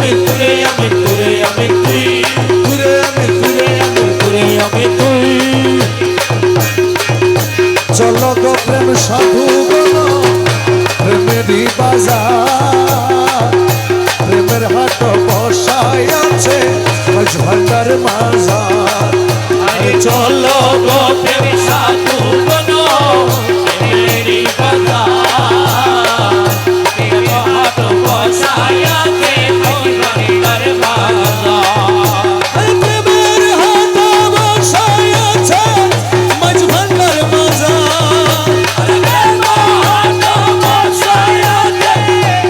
আমি তুরে আমি তুরে আমি তুই তুরে আমি তুরে আমি তুরে আমি তুই চলো গো প্রেম সাধু গণ প্রেমেরই বাজার প্রেমের হাট বসাই আছে মাঝ ভান্ডার মাজার আরে চলো গো প্রেম সাধু বনো মেরি বাজার প্রেম হাট বসায়াতে ভগবানের বাজার প্রেমের হাট বসাই আছে মাঝ ভান্ডার মাজার আরে প্রেম হাট বসায়াতে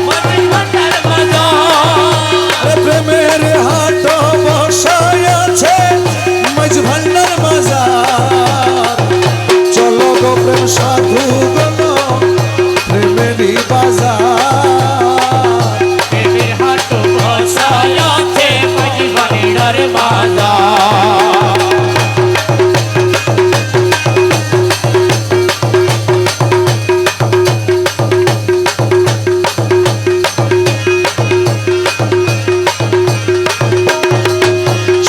ভগবানের বাজার প্রেমের হাট বসাই আছে মাঝ ভান্ডার মাজার চলো গো প্রেম সাধু গণ প্রেমেরই বাজার প্রেমের হাট বসায়াতে ভগবানের বাজার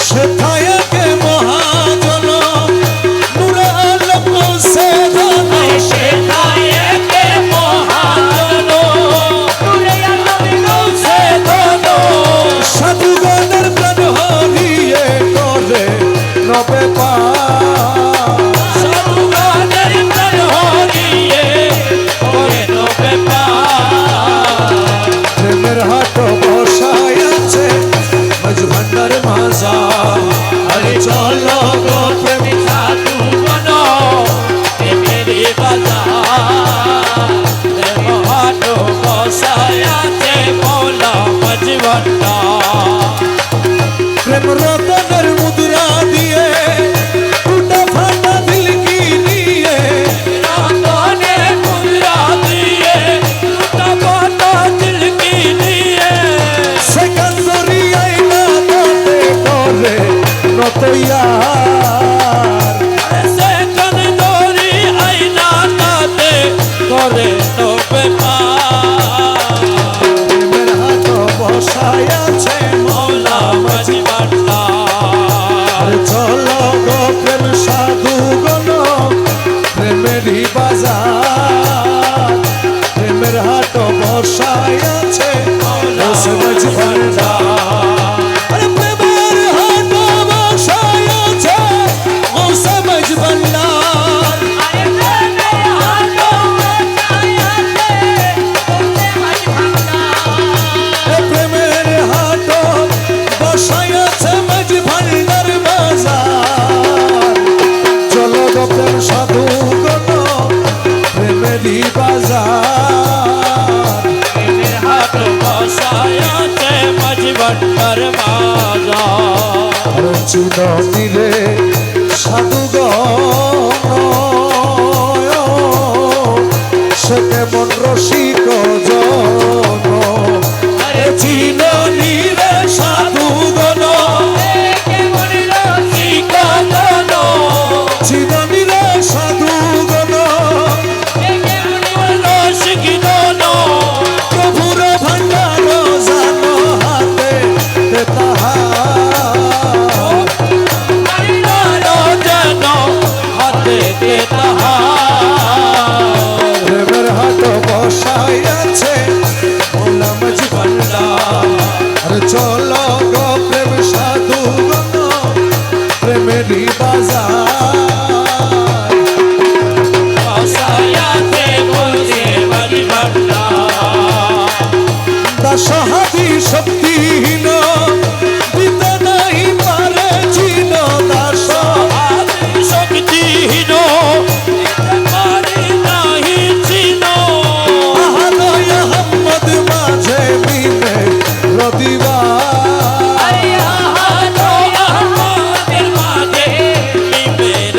সেথায় কে মহাজন নূরে আলম সে ধন সেথায়েতে মহাজন তুরে আমি সে ধন সাধুগণের প্রাণ হরিয়ে করে নবে পার সাধুগণের প্রাণ হরিয়ে করে নবে পার প্রেমের হাট বসাই আছে মাঝ ভান্ডার মাজার আরে চলো গো প্রেম সাধু বনো প্রেমেরি বাজার প্রেম হাট বসায়াতে মৌলা মজবন্ডা প্রেম রতনের মুদ্রা দিয়ে টুটা ফাটা দিল কি নিয়ে রাতনে মুদ্রা দিয়ে টুটা পাতা দিল কি নিয়ে সেখান দরিয়াই না তাতে করে নতইয়ার সে কান দরি আইনা তাতে করে নবে পার প্রেমের হাট বসাই আছে মৌলা মজবন্ডা আর চলো গো প্রেম সাধু গণ প্রেমেরই বাজার প্রেমের হাট বসাই আছে মাঝ ভান্ডার আরে প্রেমের হাট বসাই আছে মাঝ ভান্ডার আরে প্রেমের হাট বসায়াতে মজবন্ডা প্রেমের হাট বসাই আছে মাঝ ভান্ডার বাজার চলো গো প্রেম সাধু গণ প্রেমেরই বাজার প্রেমের হাট বসায়াতে মজবন্ডার বাজার আর চিরদিনে সাধু গণ সে কেমন রসিক জন আরে চিরদিনে সাধু গণ কেমন রসিক জন চিরদিনে সাধু গণ কেমন রসিক জন প্রভুর ভান্ডার জানো হাতে তাহার ভান্ডার যেন হাতে দে তাহার প্রেমের হাট বসাই আছে মোলা মাঝ ভান্ডার আর চলো গো প্রেম সাধু গণ প্রেমেরই বাজার বসায়াতে বলতে মজবন্ডার দাসহাদি শক্তিহীন দিতে নাই পারে চিন দাস আদি শক্তিহীন পারি নাহি চিন আহাদয় আহম্মদ মাঝে মিলে রদিবা আরে আহাদ আমাদের মাঝে মিমের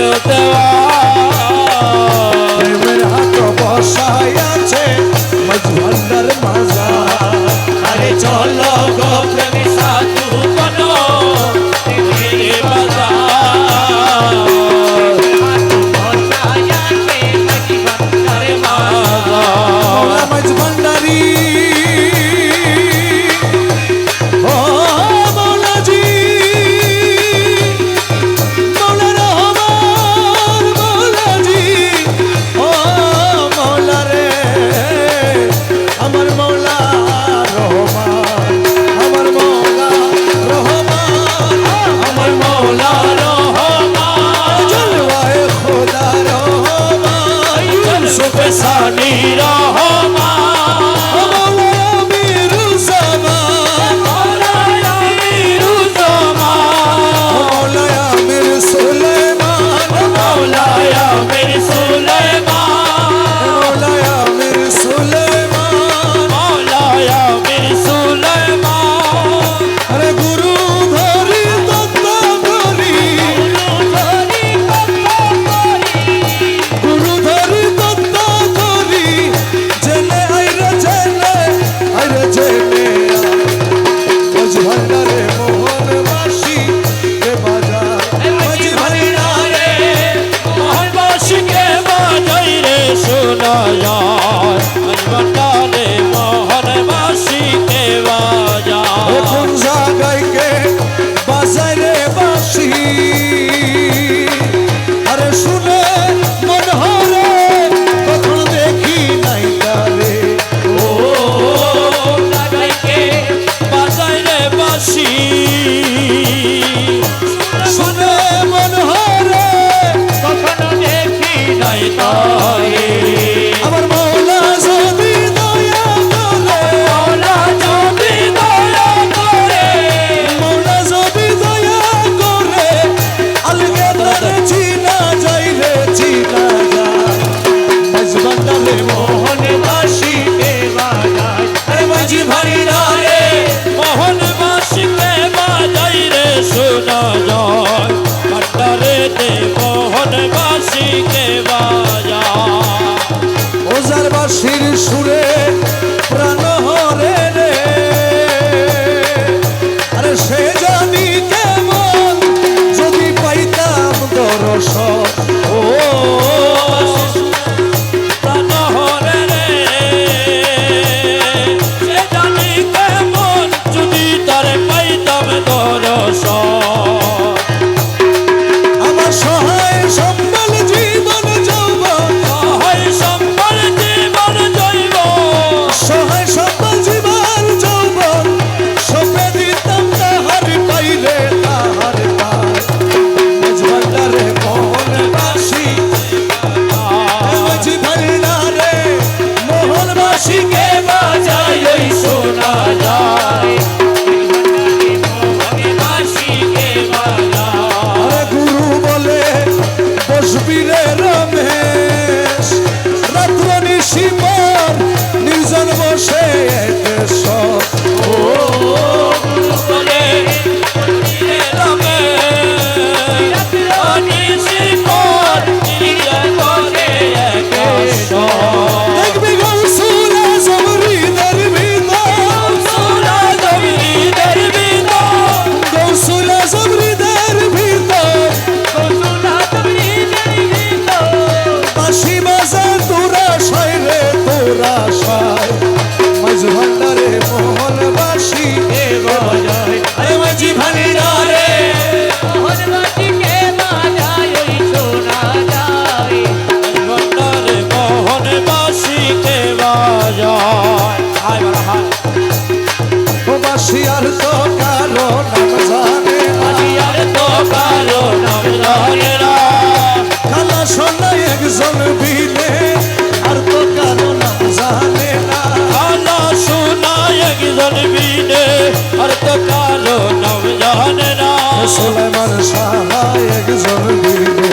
আর তো কারো নাম জানে না সুলাইমান শাহ একজন বীরে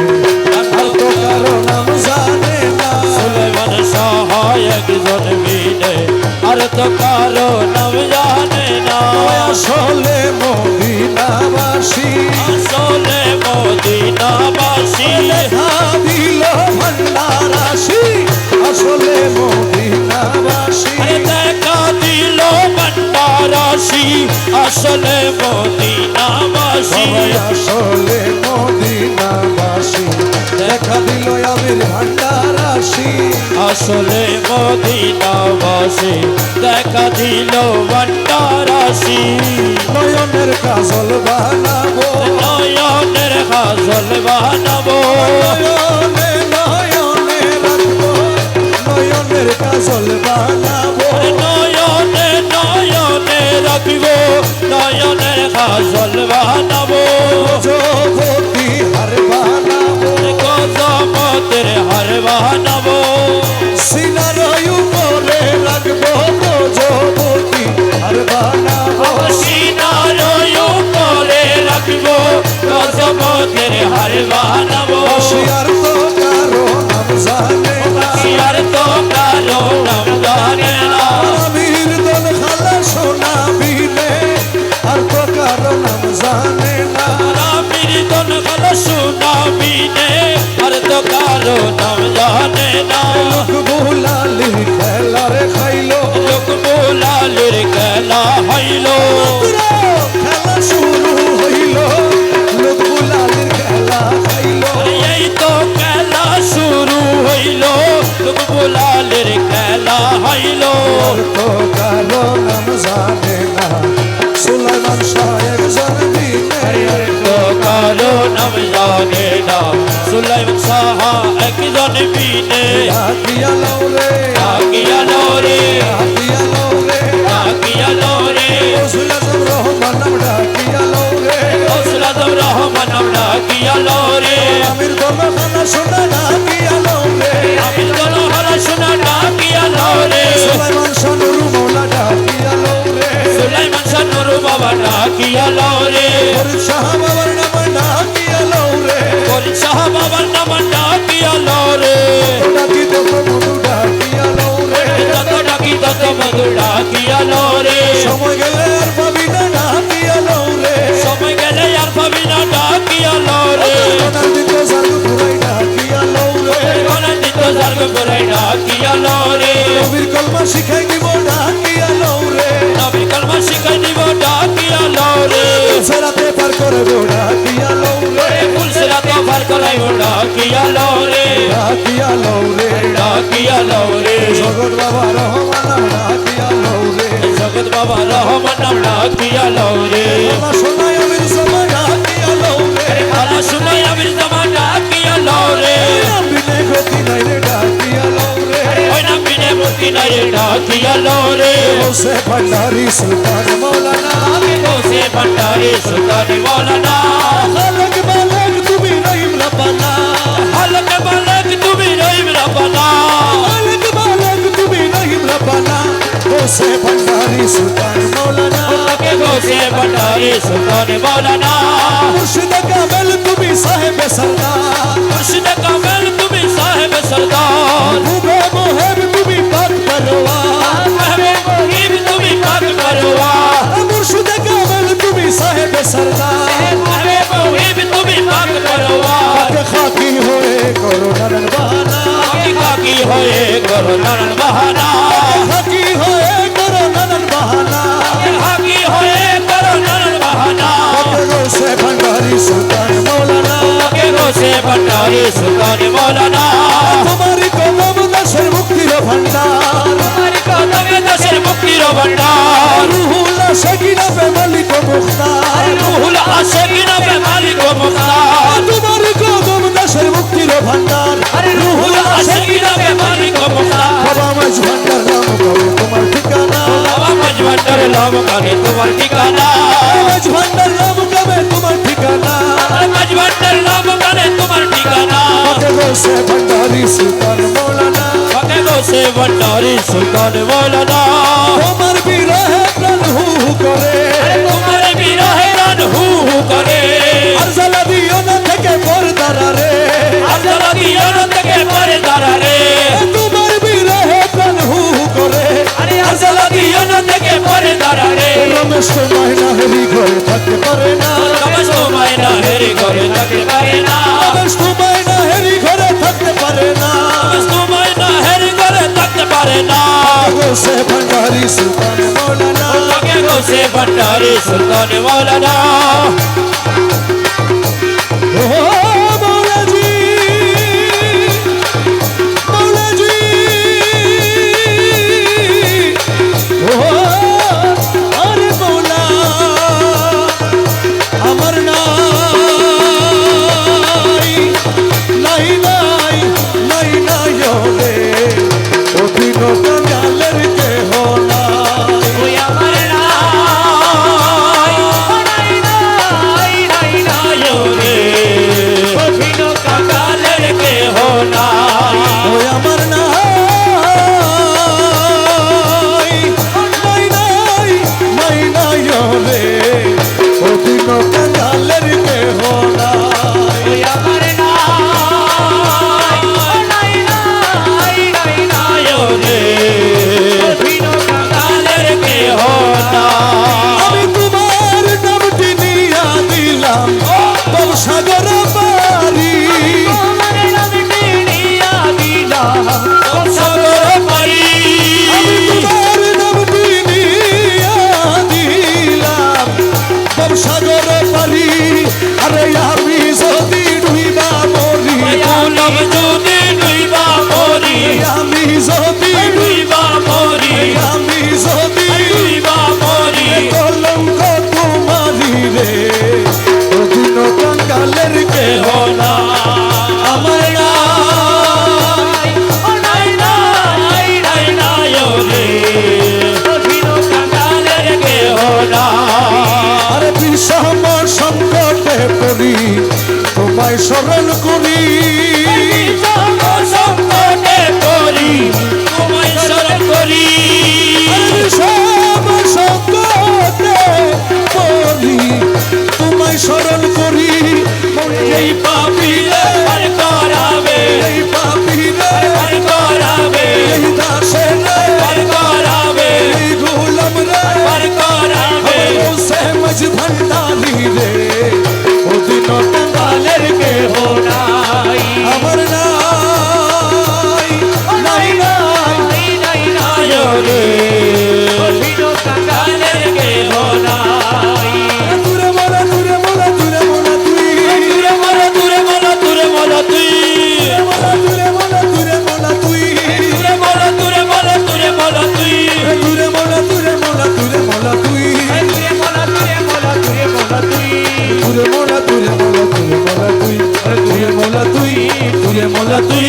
আর তো কারো নাম জানে না সুলাইমান শাহ একজন বীরে আর তো কারো নাম জানে না আসলে মদিনাবাসী আসলে মদিনাবাসী দেখা দিল ভান্ডারাশি আসলে মদিনাবাসী আরে দেখা দিল ভান্ডারাশি আসলে মদিনাবাসী আসলে মদিনাবাসী দেখা দিল আমির ভান্ডারাশি আসলে মদিনাবাসী দেখা দিল ভান্ডারাশি নয়নের কাজল বানাবো নয়নের কাজল বানাবো নয়নে নয়নে রাখবো নয়নের কাজল বানাবো নয়নে নয়নে রাখিব নয়নের কাজল বানাবো যুবতী হার বানাবো কদমতের হার বানাবো সিনার উপরে রাখবো যুবতী হার বানাবো সিনার উপরে রাখিব কদমতের হার বানাবো শিয়ার তো কারো নাম জানে না আর তো কারো নাম জানে না আমির দল খালা সোনা বিনে আর তো কারো নাম জানে না আমির দন গল সুনাবিনে আর তো কারো নাম জানে না বুলালি খেলার খাইলো লোক বোলালের খেলা হইল খেলা শুরু হইল লোক বুলালির খেলা খাইলো এই তো খেলা শুরু হইল লোক বোলালের খেলা হইল আর তো কারো নাম জানে না সুলাইমান শাহ একজন বিনে তো কারো নাম জানে না সুলাইমান শাহ একজন বিনে ডাকিয়া লৌরে ডাকিয়া রে ডাকিয়া লৌরে ডাকিয়া রে সুলাইমান রহমান নাম ডাকিয়া লৌরে ওসলাদম রহমান ডাকিয়া রে আমির দল খালা সোনা ডাকিয়া লৌরে আমির দল হরা শোনা ডাকিয়া রে সুলাইমান শাহ নুরু মৌলা ডাকিয়া লৌরে সুলাইমান শাহ নুরু বাবা ডাকিয়া রে ফরিদ শাহ বাবার নাম ডাকিয়া লৌরে ফরিদ শাহ বাবার নাম ডাকিয়া রে ডাকি তো মধু ডাকিয়া লৌরে যত ডাকি তত মধু ডাকিয়া রে সময় গেলে আর পাবি না ডাকিয়া লৌরে সময় গেলে আর পাবি না ডাকিয়া রে কোনার দিতে সারু পুরাই ডাকিয়া লৌরে কোন দিত জার্গ করে ডাকিয়া রে নবীর কলমা শিখাই দিব ডাকিয়া লৌরে নবীর কলমা শিখাই দিব ডাকিয়া রে সেরাতে পার করবো ডাকিয়া লৌরে ফুলসরা তো ভার করাই ডাকিয়া রে ডাকিয়া লৌরে ডাকিয়া রে জগৎ বাবা রহমান ডাকিয়া লৌরে জগৎ বাবা রহমান নাম ডাকিয়া রে আমার সোনাই আমির সময় ডাকিয়া লৌরে আলা শুনাই আমির জামা ডাকিয়া রে বিনে গতি নাই রে ডাকিয়া লৌরে ওই নাম বিনে মতি নাই ডাকিয়া রে হোসে ভান্ডারি সুলতান মৌলানা বসে ভণ্ডারি সুলতান মৌলানা খালক মালক তুমি রহিম রব্বানা হালক বালক তুমি রহিম রব্বানা খালক মালক তুমি রহিম রব্বানা হোসে ভান্ডারি সুলতান মৌলানা ওকে বসে ভণ্ডারি সুলতান মৌলানা মুর্শিদ কামেল তুমি সাহেব সরদার মুর্শিদ কামেল তুমি সাহেব সরদার মুবে মোহেব তুমি পাক পরওয়ার महबूब मुहिब তুমি পাক পরওয়ার মুর্শিদ কামেল তুমি সাহেব সরদার महबूब मुहिब তুমি পাক পরওয়ার খাকি হয়ে করোনার বাহানা কাকি হয়ে করো নারায়ণ বাহানা খাকি হয়ে করোনার বাহানা হাকি হয়ে করো নারায়ণ বাহানা হোসে ভান্ডারি সুলতান মৌলানা কে বসে ভণ্ডারি সুলতান মৌলানা তোমারি কলম দেশের মুক্তির ভান্ডার তোমার কদমে দেশের মুক্তির ভণ্ডার রুহুল আশিকিনা বে মালিক মুখতার রুহুল আশিকিনা বে মালিক মুখতার তোমারি কলম দেশের মুক্তির ভান্ডার রুহুল আশিকিনা বে মালিক মুখতার বাবা মাঝ ভান্ডার নাম কবে তোমার ঠিকানা বাবা মাঝ ভান্ডার নাম কানে তোমার ঠিকানা মাঝ ভান্ডার নাম কবে তোমার ঠিকানা মাঝ ভান্ডার নাম কানে তোমার ঠিকানা হোসে ভান্ডারি সুলতান মৌলানা কে বসে ভণ্ডারি সুলতান মৌলানা তোমার বিরহে প্রাণ হু করে তারা রে রমেশ তোমায় না হেরি ঘরে থাকতে পারে না রমেশ তোমায় না হেরি ঘরে থাকতে পারে না রমেশ তোমায় না হেরি ঘরে থাকতে পারে না রমেশ তোমায় না হেরি ঘরে থাকতে পারে না গোসে ভান্ডারি সুলতান মৌলানা লাগে গোসে ভণ্ডারি সুলতান মৌলানা ও মৌলাজি মৌলাজি ও আরে মৌলা আমার নাই নাই নাই নাই নাই রে অধীন কাঙ্গালের কেহ নাই ওই আমার নাই নাই নাই নাই রে অভিন কাঙ্গালের কেহ নাই ওই আমার নাই নাই নাই নাই নাই রে অধীন কাঙ্গালের কেহ নাই ওই আমার নাই নাই নাই নাই রে অভিন কাঙ্গালের কেহ নাই আমি তোমার নামটি নিয়া দিলাম বংসাগর বাড়ি সাগর পারি আমি তোমার নামটি নিয়া দিলাম বংসাগর বাড়ি আরে আমি যদি ডুইবা মরি মায়ালম যদি ডুইবা মরি আমি যদি ডুইবা মরি আমি যদি ডুইবা মরি কলঙ্ক তোমারি রে অধীন কাঙ্গালের কেহ না আমার নাই নাই নাই নাই রে অভিন কাঙ্গালের কেহ না আরে বিষম সংকটে পড়ি তোমায় স্মরণ করি সংকটে পড়ি তোমায় স্মরণ করি আরে বিষম সংকটে পড়ি তোমায় স্মরণ করি এই পাপিরে পার করাবে এই পাপিরে পার করাবে এই দাসে রে পার করাবে এই গোলাম রে পার করাবে সে মজ ভান্ডারি রে অধীন কাঙ্গালের কেহ নাই আমার নাই নাই নাই নাই নাই রে অভিন কাঙ্গালের কেহ নাই দূরে মোলা দূরে মোলা দূরে মোলা তুই দূরে মরা দূরে মরা দূরে মরা তুই দূরে মোলা দূরে মোলা তুই দূরে মরা দূরে মরা দূরে মরা তুই দূরে মোলা দূরে মোলা দূরে মোলা তুই দূরে মরা দূরে মরা দূরে মরা তুই দূরে মোলা দূরে মোলা দূরে মোলা তুই দূরে মোলা তুই দূরে মোলা তুই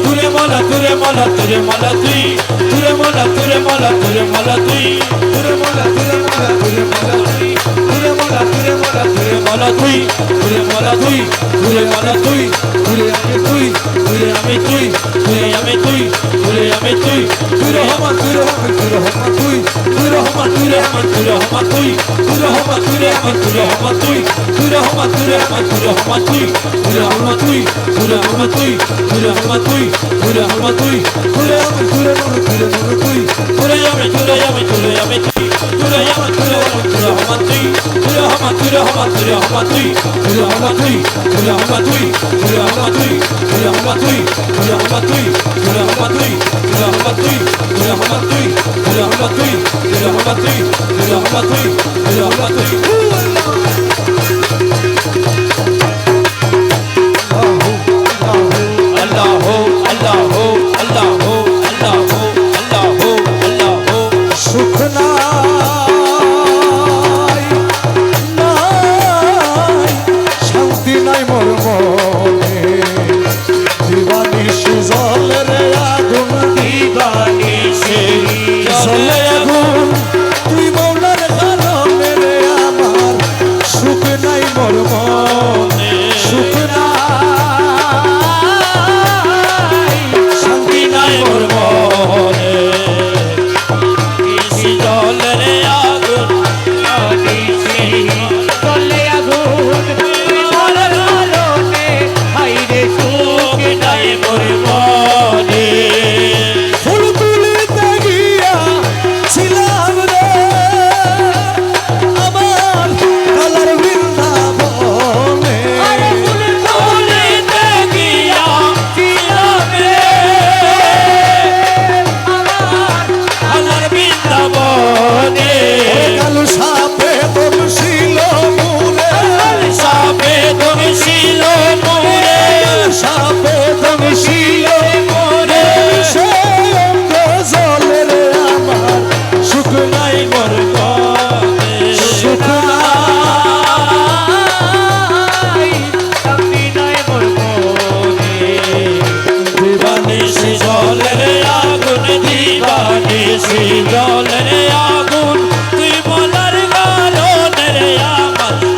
দূরে মরা দূরে মরা দূরে মরা তুই দূরে মরা দূরে মরা দূরে মরা তুই দূরে মোলা দূরে মোলা দূরে মোলা তুই দূরে মরা দূরে মরা দূরে মরা তুই দূরে মরা তুই দূরে মরা তুই দূরে আমি তুই দূরে আমি তুই দূরে আমি তুই দূরে আমি তুই দূরে হমা দূরে হমা দূরে হমা তুই দূরে হমা দূরে হমা দূরে হমা তুই দূরে হমা দূরে হমা দূরে হমা তুই দূরে হমা দূরে হমা দূরে হমা তুই দূরে হমা তুই দূরে হমা তুই দূরে হমা তুই দূরে হমা তুই দূরে আমি দূরে মোলা দূরে মোলা তুই দূরে আমি দূরে আমি দূরে আমি তুই দূরে আমি দূরে আমি দূরে হমা তুই দূরে হমা দূরে হমা দূরে হমা তুই দূরে হমা তুই দূরে হমা তুই দূরে হমা তুই দূরে হমা তুই দূরে হমা তুই দূরে হমা তুই দূরে হমা তুই দূরে হমা তুই দূরে হমা তুই দূরে হমা তুই দূরে হমা তুই দূরে হমা তুই আল্লাহ আল্লাহ আল্লাহ আল্লাহ আল্লাহ আল্লাহ সুখ নাই নাই শান্তি নাই মোর মনে দিবানি সুজল রে আগুন দিবানি সে জলে আগুন তুই মৌলার কারণে রে আমার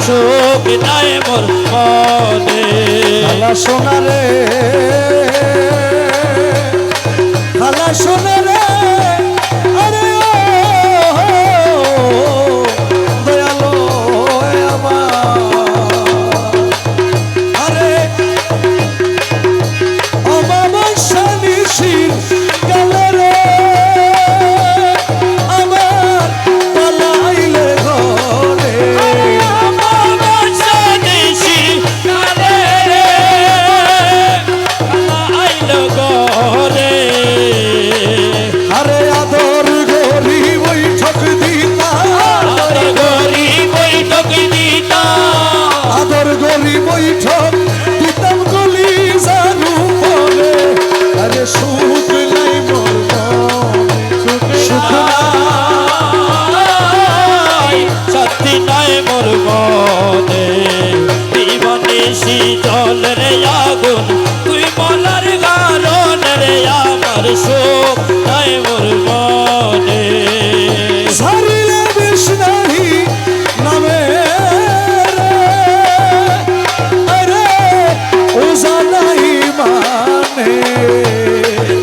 সুখ নাই মোর মনে খালা সোনা রে খালা সোনা রে আরে ও দয়ালো আমার আরে অমাবস্যা নিশির গেলে রে আমার পালাইলে ঘরে আরে আদর গরি বৈঠক দিতা আদর গরি বৈঠক দিতাম গলি জানু বলে আরে সুখ নাই মোর সুখ সত্যি নাই মোর মনে দিবানিশি জল রে আগুন তুই মলার গারণ রে আমার সুখ নাই মোর মনে ঝারিলে বিষ নাহি নামে রে ওজা নাই মানে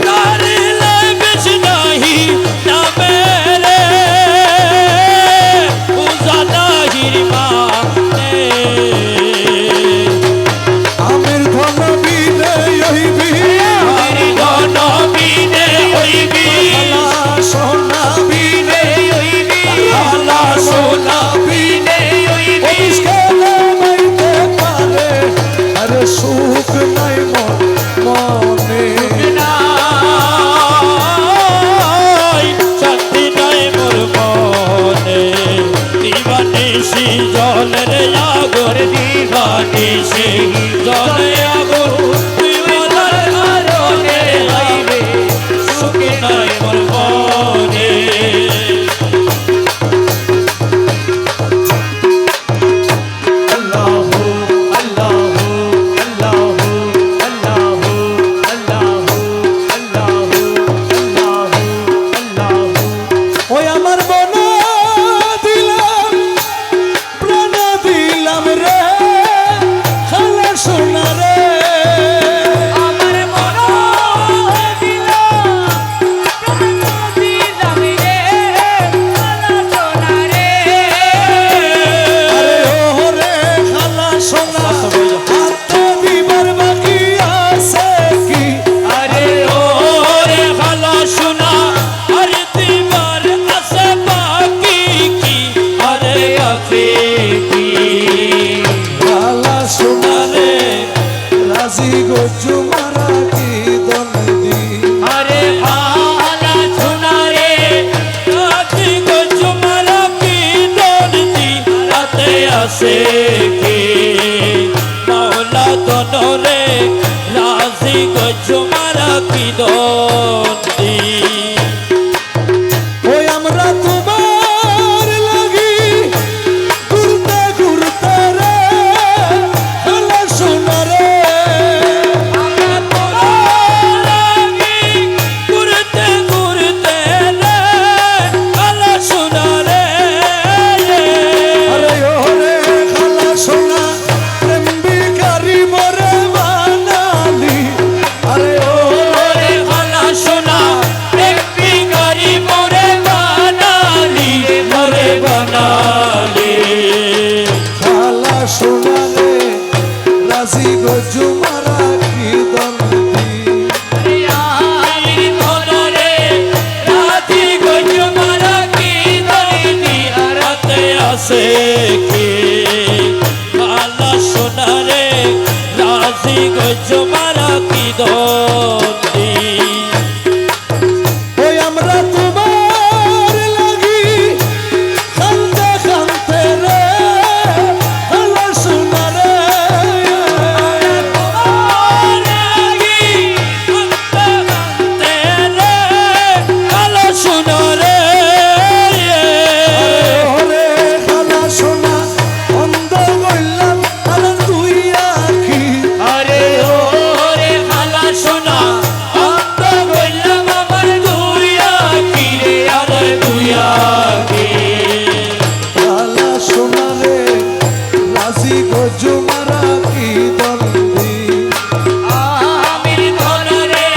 তারিলে বিষ নাহি নামে রে পূজা নাহির মানে আমির ধন বিনে হইবি হরি ধন বিনে হইবি খালা সোনা বিনে হইবি খালা সোনা বিনে হইবি অফিসকে নামাইতে পারে আরে সুখ নাই মোর মনে নাই শক্তি নাই মোর মনে দিবানিশি জল রে আগর দিবানিশি জল আগর তুই মলার কারণে হইবে সুখ নাই মোর মনে আল্লাহু আল্লাহু আল্লাহু আল্লাহু আল্লাহু আল্লাহু আল্লাহু আল্লাহু ওই আমার বনা দিলাম প্রাণ দিলাম রে খালা সোনা রে আমার মন দিলাম দিলাম রে আলা সোনা রে আরে ও রে খালা সোনা হাতে দিবার বাকি আছে কি আরে ও রে ভালো শোনা আরে দিবার আছে বাকি কি আরে আছে কি খালা সোনা রে রাজি গজু মারা কি দন্দি আরে ভালা শোনা রে রাজি গজমালা কি দরদি রাতে আসে কি মাওলা দনরে রাজি গজমালা কি দরদি ওই আমরা তোমার লাগি ঘুরতে ঘুরতে রে খালা সোনা রে আমরা তোরা লাগি ঘুরতে ঘুরতে রে আলা শোনা রে আরে ও রে খালা সোনা প্রেম বিকারি মোরে বানালি আরে ও ওরে ভালা শোনা একটি গাড়ি মোরে বানালি মোরে বানালি খালা সোনা রে রাজি গজু মারা কি দন্দি আই ধনরে রাতি গজমারা কি দলিনি রাতে আসে কি ভালা শোনা রে রাজি গজমারা কি দলি ওই আমরা তোমার লাগি খানতে খানতে রে খালা সোনা রে ওরে খালা সোনা অন্ধ গইলাম আরে তুই আখি আরে ও রে ভালা শোনা গজুমারা কি দন্দি আমির ধনরে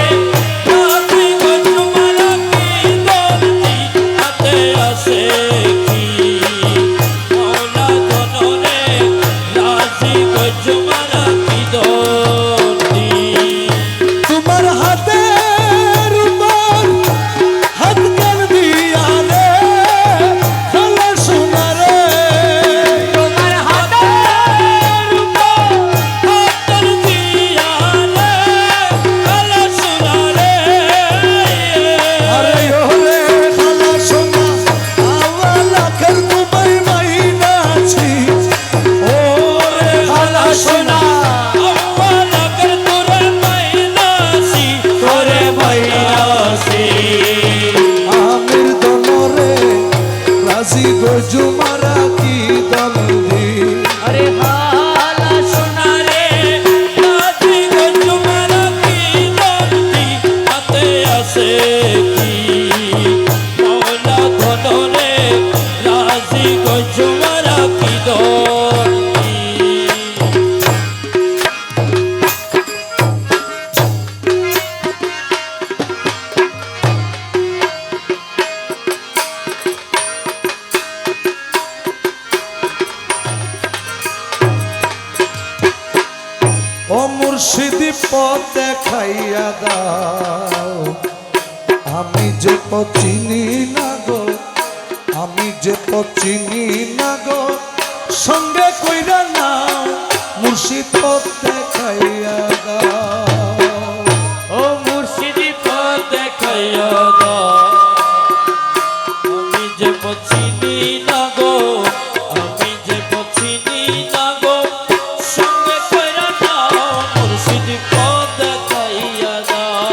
রাজি গজুমারা কি দন্দি হাতে আছে কি মৌলা ধনরে রাজি গজুমারা কি দন্দি তোমার হাতের উপর হাত কান দিয়া রে খালা সোনারে তোমার হাতের উপর হাত দিয়া রে কালা সোনারে আরে ওরে খালা সোনা আওয়া লাখের তোমায় মাইনাছি ওরে খালা সোনা আওয়ালা কর তোরে মাইনাসি তোরে মাইনাসি আমির দনরে রাজি গজুমারা কি দন্দি আরে হালা সোনা রে রাজি গজুমারা কি দন্দি হাতে আছে কি মৌলা ধনরে রাজি গজুমারা কি দন্দি ও মুর্শিদি পথ দেখাইয়া দাও আমি যে পথ চিনি না গো আমি যে পথ চিনি না গো সঙ্গে কইরা নাও মুর্শিদ পথ দেখাইয়া দাও ও মুর্শিদি পথ দেখাইয়া দাও আমি যে পছিনি না গো আমি যে পছিনি না গো সঙ্গে কইরা নাও মুর্শিদি পথ দেখাইয়া দাও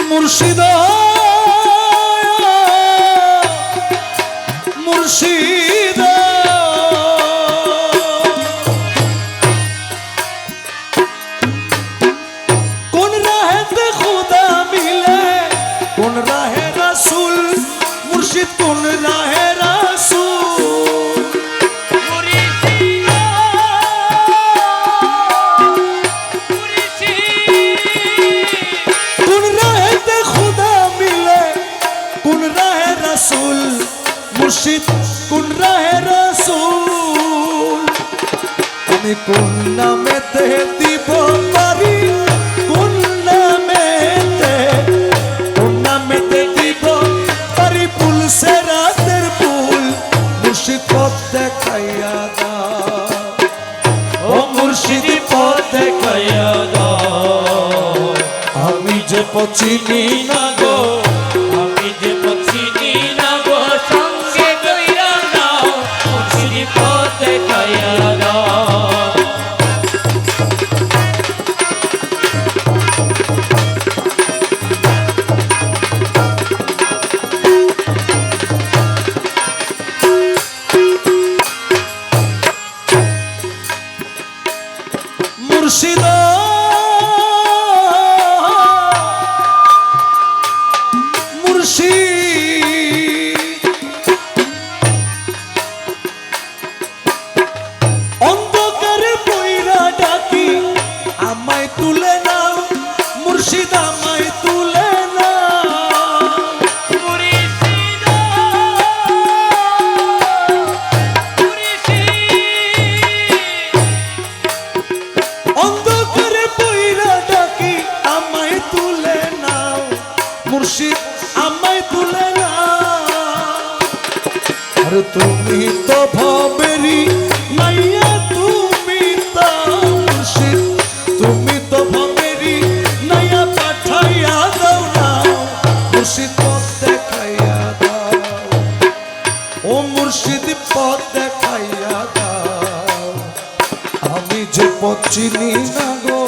মুর্শিদ মুর্শিদ কোন রাহেতে খুদা মিলে কোন রাহে রাসূল মুর্শিদ কোন রাহে রাসূল কোন রাহেতে খুদা মিলে কোন রাহে রাসূল মুর্শিদ কোন রাহে রাসূল আমি কোন নামেতে দিব পারি কোন নামেতে দিব পারি পুল সে রাতের পুল মুর্শিদ পথ দেখাইয়া দাও ও মুর্শিদ পথ দেখাইয়া দাও আমি যে পথ চিনি না গো আমি যে পছিনি না গো সঙ্গে কইরা নাও মুর্শিদি পথ দেখাইয়া দাও মুর্শিদ মুর্শিদ অন্ধকারে পয়রা ডাকি আমায় তুলে নাও মুর্শিদ আমায় তুলে নাও মুর্শিদা মুর্শিদ অন্ধকারে পয়রা ডাকি আমায় তুলে নাও মুর্শিদ আমায় তুলে নাও আর তুমি তো ভবেরি মাইয়া তুমি তো মুর্শিদ তুমি তো ভবেরি নাইয়া পাঠাইয়া দাও না মুর্শিদ পথ দেখাইয়া দাও ও মুর্শিদ পথ দেখাইয়া দাও আমি যে পথ চিনি না গো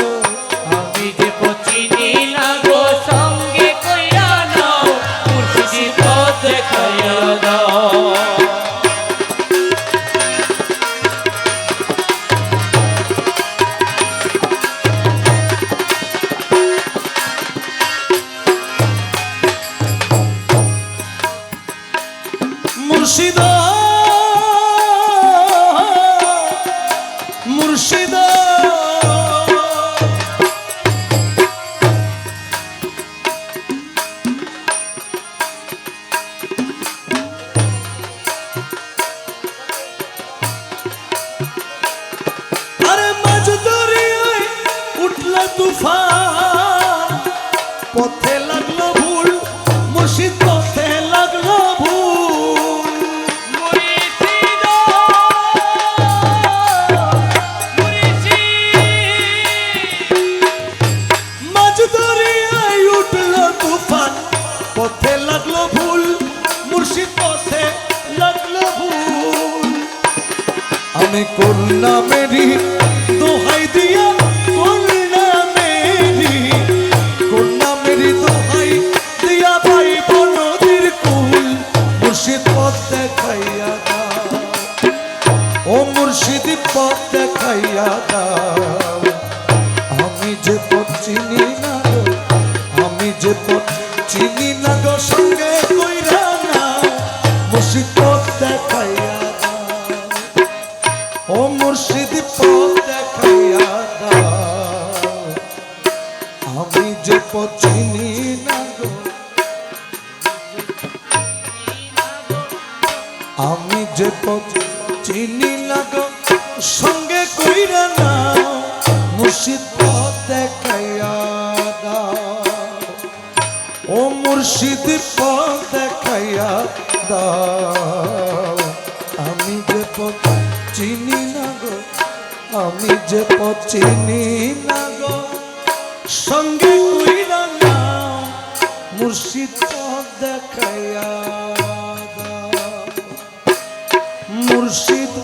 আমি যে পছিনি না গো সঙ্গে কইরা নাও মুর্শিদি পথ দেখাইয়া দাও মুর্শিদ মুর্শিদ আরে মাঝ দরিয়ায় উঠল তুফান পথে লাগলো ভুল মুর্শিদ পথে লাগলো ভুল মুর্শিদ মাঝ দরিয়ায় উঠল তুফান পথে লাগলো ভুল মুর্শিদ পথে লাগলো ভুল আমি কন্যা মেরি দোহাই দিয়া কন্যা মেরি দোহাই দিয়া পাইব নদীর কুল মুর্শিদ পথ দেখাইয়া দাও ও মুর্শিদ পথ দেখাইয়া দাও আমি যে পথ চিনি না গো আমি যে পথ চিনি না গো সঙ্গে কইরা না মুর্শিদ পথ দেখাইয়া দাও ও মুর্শিদ পথ দেখাইয়া দাও আমি যে পথ চিনি না গো আমি যে পথ চিনি না গো সঙ্গে কইরা না মুর্শিদ পথ দেখাইয়া দাও ও মুর্শিদ পথ দেখাইয়া দাও আমি যে পথ চিনি না গো আমি যে পথ চিনি না গো সঙ্গে কইরা না মুর্শিদ পথ দেখাইয়া দাও মুর্শিদ